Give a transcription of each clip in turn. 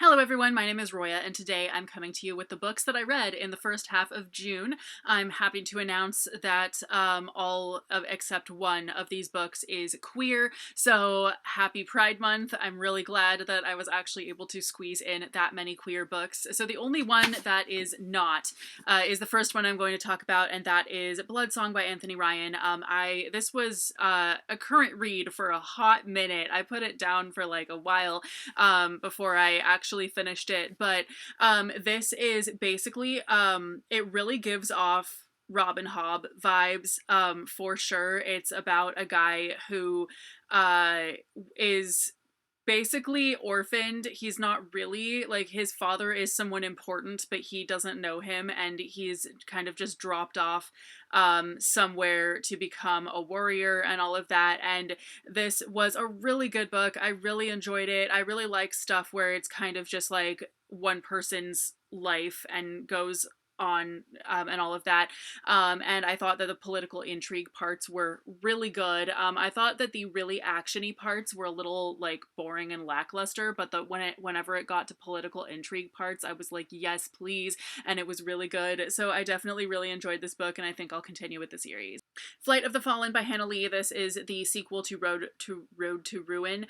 Hello everyone, my name is Roya, and today I'm coming to you with the books that I read in the first half of June. I'm happy to announce that all of except one of these books is queer, so happy Pride Month. I'm really glad that I was actually able to squeeze in that many queer books. So the only one that is not is the first one I'm going to talk about, and that is Blood Song by Anthony Ryan. This was a current read for a hot minute. I put it down for like a while before I actually finished it, but this is basically it really gives off Robin Hobb vibes for sure. It's about a guy who is basically orphaned. He's not really, like, his father is someone important, but he doesn't know him, and he's kind of just dropped off somewhere to become a warrior and all of that. And this was a really good book. I really enjoyed it. I really like stuff where it's kind of just like one person's life and goes on and all of that. And I thought that the political intrigue parts were really good. I thought that the really actiony parts were a little like boring and lackluster, but whenever it got to political intrigue parts, I was like, yes, please, and it was really good. So I definitely really enjoyed this book, and I think I'll continue with the series. Flight of the Fallen by Hannah Lee. This is the sequel to Road to Ruin.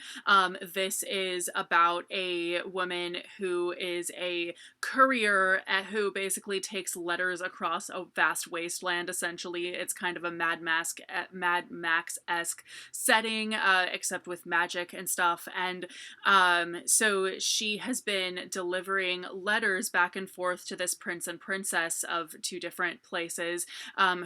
This is about a woman who is a courier who basically takes letters across a vast wasteland. Essentially, it's kind of a Mad Max-esque setting, except with magic and stuff. And so she has been delivering letters back and forth to this prince and princess of two different places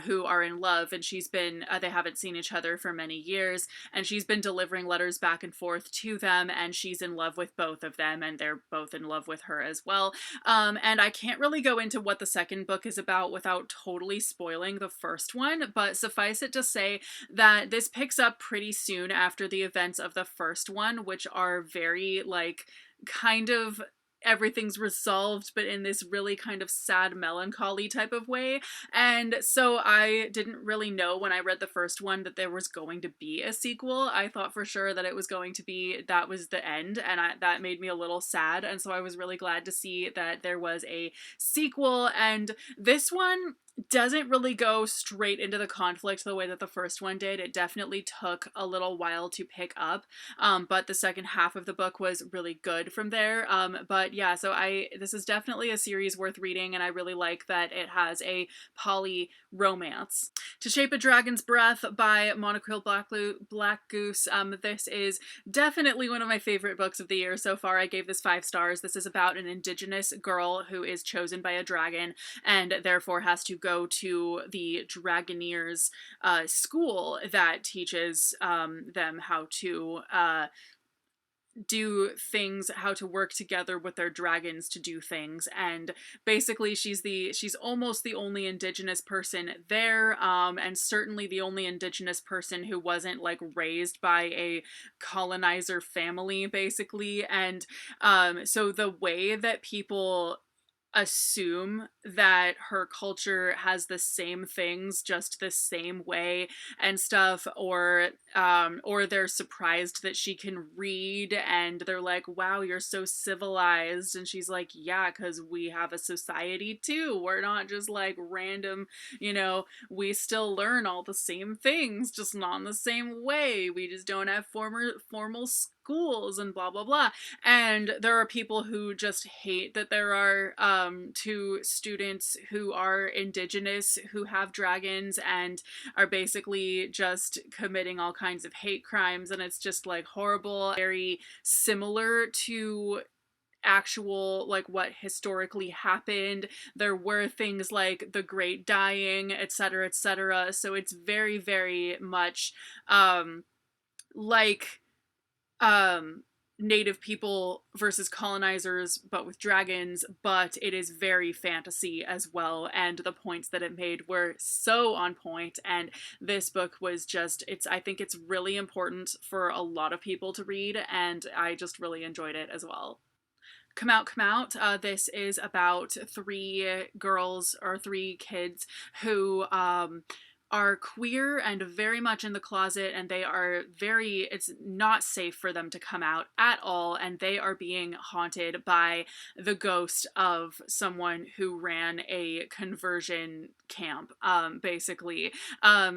who are in love, and she's been they haven't seen each other for many years, and she's been delivering letters back and forth to them, and she's in love with both of them, and they're both in love with her as well. And I can't really go into what the second book is about without totally spoiling the first one, but suffice it to say that this picks up pretty soon after the events of the first one, which are very, like, kind of everything's resolved, but in this really kind of sad melancholy type of way. And so I didn't really know when I read the first one that there was going to be a sequel. I thought for sure that it was going to be, that was the end, and that made me a little sad. And so I was really glad to see that there was a sequel. And this one doesn't really go straight into the conflict the way that the first one did. It definitely took a little while to pick up, but the second half of the book was really good from there. But yeah, so this is definitely a series worth reading, and I really like that it has a poly romance. To Shape a Dragon's Breath by Monochrome Black Goose. This is definitely one of my favorite books of the year so far. I gave this 5 stars. This is about an indigenous girl who is chosen by a dragon and therefore has to go to the Dragoneers school that teaches them how to do things, how to work together with their dragons to do things. And basically she's almost the only indigenous person there, and certainly the only indigenous person who wasn't like raised by a colonizer family, basically. And so the way that people assume that her culture has the same things just the same way and stuff, or they're surprised that she can read, and they're like, wow, you're so civilized, and she's like, yeah, because we have a society too, we're not just like random, we still learn all the same things, just not in the same way, we just don't have formal schools and blah blah blah. And there are people who just hate that there are 2 students who are indigenous who have dragons and are basically just committing all kinds of hate crimes, and it's just like horrible, very similar to actual, like, what historically happened. There were things like the Great Dying, etc., etc. So it's very, very much like native people versus colonizers, but with dragons, but it is very fantasy as well, and the points that it made were so on point. And this book was just, I think it's really important for a lot of people to read, and I just really enjoyed it as well. Come Out, Come Out. This is about 3 girls, or 3 kids, who are queer and very much in the closet, and they are very, it's not safe for them to come out at all, and they are being haunted by the ghost of someone who ran a conversion camp, basically.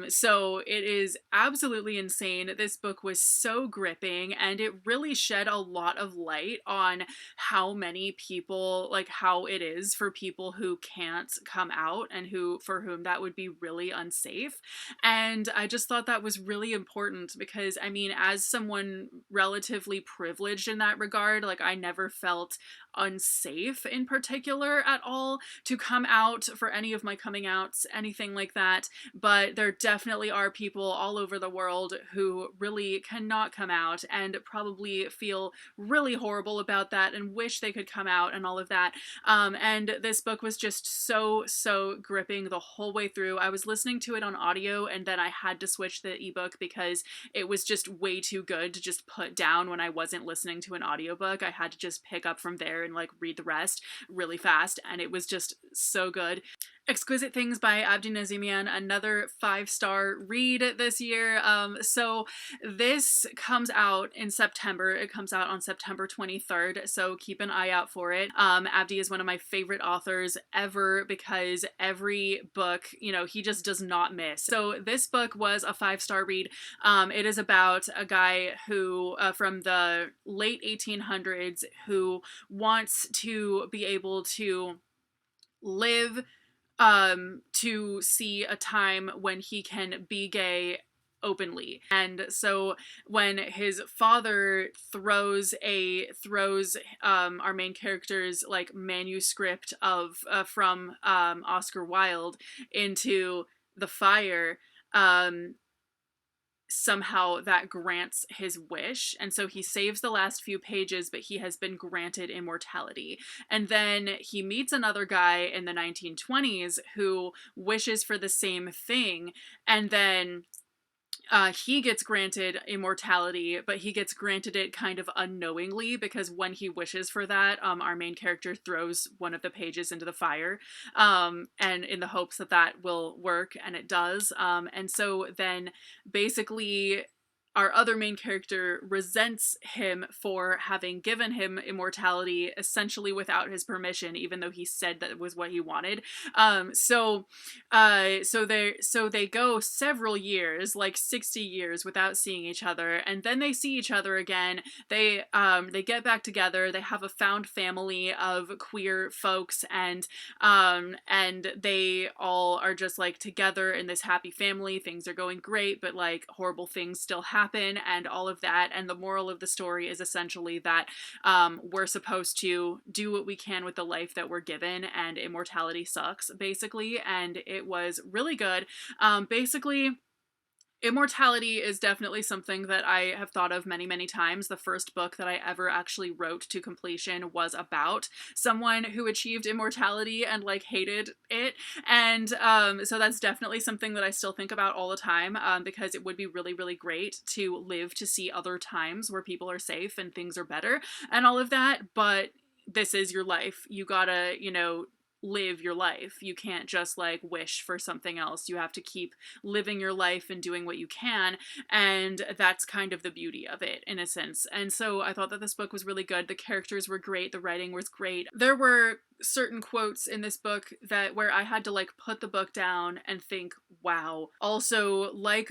So it is absolutely insane. This book was so gripping, and it really shed a lot of light on how many people, like how it is for people who can't come out and who, for whom that would be really unsafe. And I just thought that was really important because, I mean, as someone relatively privileged in that regard, like I never felt unsafe in particular at all to come out for any of my coming outs, anything like that. But there definitely are people all over the world who really cannot come out and probably feel really horrible about that and wish they could come out and all of that. And this book was just so gripping the whole way through. I was listening to it on audio, and then I had to switch the ebook because it was just way too good to just put down when I wasn't listening to an audiobook. I had to just pick up from there and like read the rest really fast, and it was just so good. Exquisite Things by Abdi Nazimian, another 5-star read this year. So this comes out in September. It comes out on September 23rd, so keep an eye out for it. Abdi is one of my favorite authors ever because every book, you know, he just does not miss. So this book was a 5-star read. It is about a guy who, from the late 1800s, who wants to be able to live to see a time when he can be gay openly. And so when his father throws our main character's like manuscript of from Oscar Wilde into the fire, somehow that grants his wish, and so he saves the last few pages, but he has been granted immortality. And then he meets another guy in the 1920s who wishes for the same thing, and then he gets granted immortality, but he gets granted it kind of unknowingly because when he wishes for that, our main character throws one of the pages into the fire, and in the hopes that that will work, and it does. And so then basically our other main character resents him for having given him immortality essentially without his permission, even though he said that was what he wanted. So they go several years, like 60 years, without seeing each other, and then they see each other again. They get back together. They have a found family of queer folks, and they all are just like together in this happy family. Things are going great, but like horrible things still happen and all of that. And the moral of the story is essentially that we're supposed to do what we can with the life that we're given, and immortality sucks, basically. And it was really good. Basically, immortality is definitely something that I have thought of many times. The first book that I ever actually wrote to completion was about someone who achieved immortality and like hated it. And so that's definitely something that I still think about all the time, because it would be really great to live to see other times where people are safe and things are better and all of that. But this is your life. You gotta, you know, live your life. You can't just like wish for something else. You have to keep living your life and doing what you can, and that's kind of the beauty of it in a sense. And so I thought that this book was really good. The characters were great, the writing was great. There were certain quotes in this book that where I had to like put the book down and think, wow. Also, like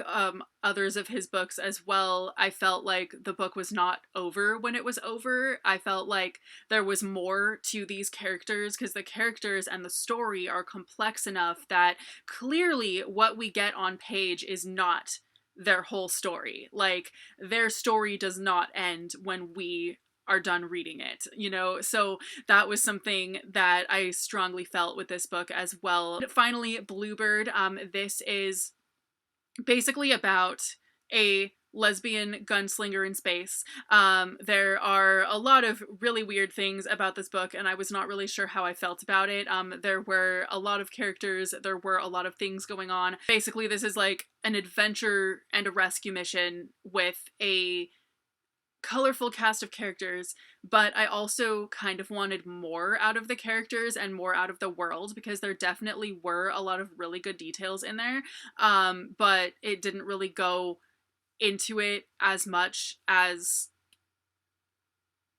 others of his books as well, I felt like the book was not over when it was over. I felt like there was more to these characters because the characters and the story are complex enough that clearly what we get on page is not their whole story. Like, their story does not end when we are done reading it, you know? So that was something that I strongly felt with this book as well. Finally, Bluebird. This is basically about a lesbian gunslinger in space. There are a lot of really weird things about this book, and I was not really sure how I felt about it. There were a lot of characters, there were a lot of things going on. Basically, this is like an adventure and a rescue mission with a colorful cast of characters, but I also kind of wanted more out of the characters and more out of the world, because there definitely were a lot of really good details in there, but it didn't really go into it as much as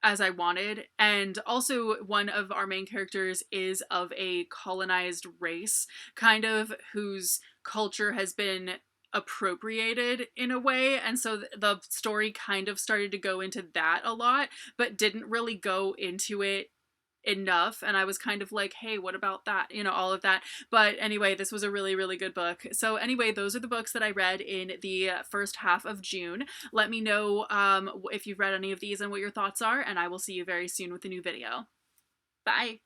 I wanted. And also, one of our main characters is of a colonized race, kind of, whose culture has been appropriated in a way. And so the story kind of started to go into that a lot, but didn't really go into it enough. And I was kind of like, hey, what about that, all of that. But anyway, this was a really, really good book. So anyway, those are the books that I read in the first half of June. Let me know if you've read any of these and what your thoughts are, and I will see you very soon with a new video. Bye.